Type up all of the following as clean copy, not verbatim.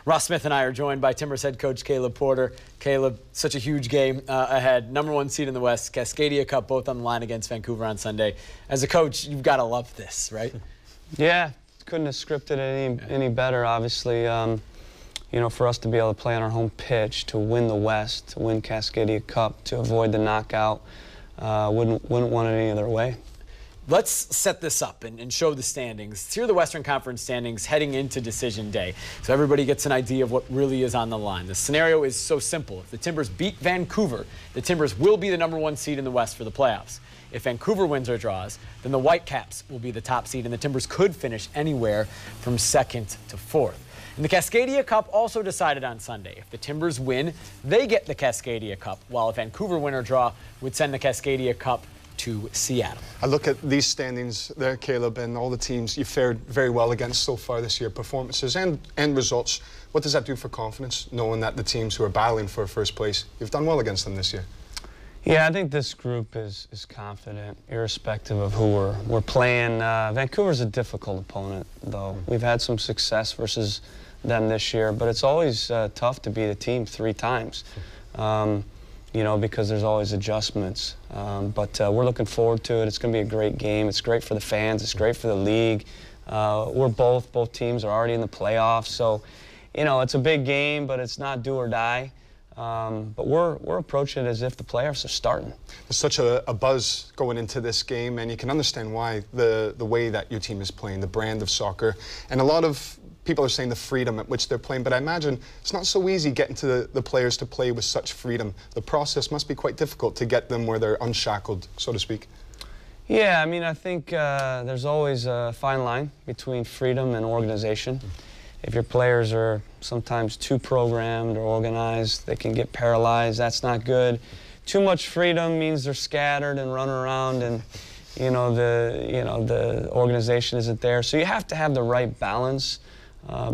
Ross Smith and I are joined by Timbers head coach Caleb Porter. Caleb, such a huge game ahead. #1 seed in the West, Cascadia Cup, both on the line against Vancouver on Sunday. As a coach, you've got to love this, right? Yeah, couldn't have scripted it any better, obviously. You know, for us to be able to play on our home pitch, to win the West, to win Cascadia Cup, to avoid the knockout, wouldn't want it any other way. Let's set this up and show the standings. Here are the Western Conference standings heading into decision day, so everybody gets an idea of what really is on the line. The scenario is so simple. If the Timbers beat Vancouver, the Timbers will be the #1 seed in the West for the playoffs. If Vancouver wins or draws, then the Whitecaps will be the top seed, and the Timbers could finish anywhere from 2nd to 4th. And the Cascadia Cup also decided on Sunday. If the Timbers win, they get the Cascadia Cup, while a Vancouver win or draw would send the Cascadia Cup to Seattle. I look at these standings there, Caleb, and all the teams you fared very well against so far this year, performances and results. What does that do for confidence, knowing that the teams who are battling for first place, you've done well against them this year? Yeah, I think this group is confident, irrespective of who we're playing. Vancouver's a difficult opponent, though. We've had some success versus them this year, but it's always tough to beat a team 3 times. You know, because there's always adjustments. But we're looking forward to it. It's going to be a great game. It's great for the fans. It's great for the league. Both teams are already in the playoffs. So, you know, it's a big game, but it's not do or die. But we're approaching it as if the playoffs are starting. There's such a buzz going into this game, and you can understand why, the way that your team is playing, the brand of soccer. And a lot of people are saying the freedom at which they're playing, but I imagine it's not so easy getting to the players to play with such freedom. The process must be quite difficult to get them where they're unshackled, so to speak. Yeah, I mean, I think there's always a fine line between freedom and organization. If your players are sometimes too programmed or organized, they can get paralyzed. That's not good. Too much freedom means they're scattered and run around, and the organization isn't there. So you have to have the right balance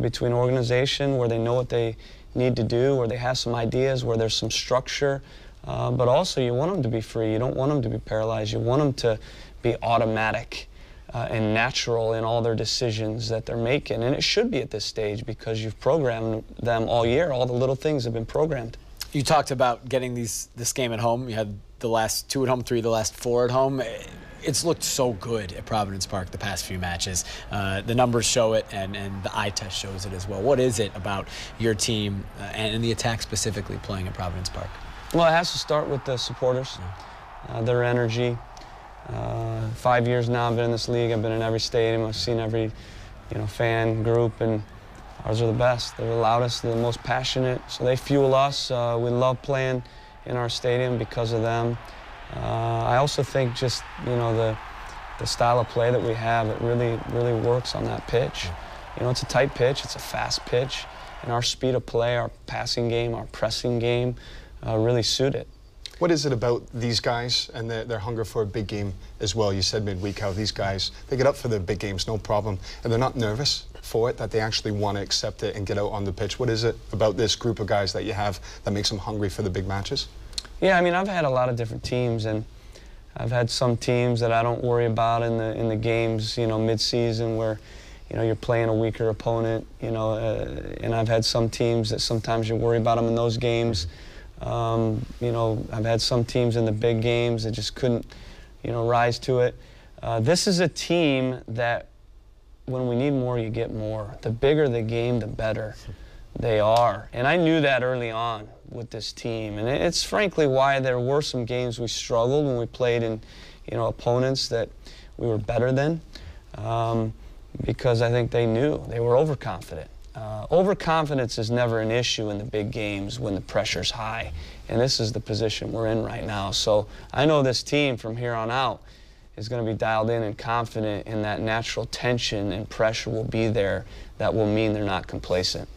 between organization, where they know what they need to do, where they have some ideas, where there's some structure, but also you want them to be free. You don't want them to be paralyzed. You want them to be automatic and natural in all their decisions that they're making. And it should be at this stage, because you've programmed them all year. All the little things have been programmed. You talked about getting this game at home. You had the last 2 at home, 3 the last 4 at home. It's looked so good at Providence Park the past few matches. The numbers show it, and the eye test shows it as well. What is it about your team and the attack specifically playing at Providence Park? Well, it has to start with the supporters, their energy. 5 years now I've been in this league. I've been in every stadium. I've seen every fan group, and ours are the best. They're the loudest, they're the most passionate, so they fuel us. We love playing in our stadium because of them. I also think just the style of play that we have, it really works on that pitch. It's a tight pitch, it's a fast pitch, and our speed of play, our passing game, our pressing game really suit it. What is it about these guys and their hunger for a big game as well? You said midweek how these guys, they get up for their big games, no problem, and they're not nervous for it, that they actually want to accept it and get out on the pitch. What is it about this group of guys that you have that makes them hungry for the big matches? Yeah, I mean, I've had a lot of different teams, and I've had some teams that I don't worry about in the games, mid-season, where you're playing a weaker opponent, and I've had some teams that sometimes you worry about them in those games. I've had some teams in the big games that just couldn't, rise to it. This is a team that when we need more, you get more. The bigger the game, the better they are. And I knew that early on with this team. And it's frankly why there were some games we struggled when we played in, opponents that we were better than. Because I think they knew. They were overconfident. Overconfidence is never an issue in the big games when the pressure's high, and this is the position we're in right now. So I know this team from here on out is going to be dialed in and confident, and that natural tension and pressure will be there. That will mean they're not complacent.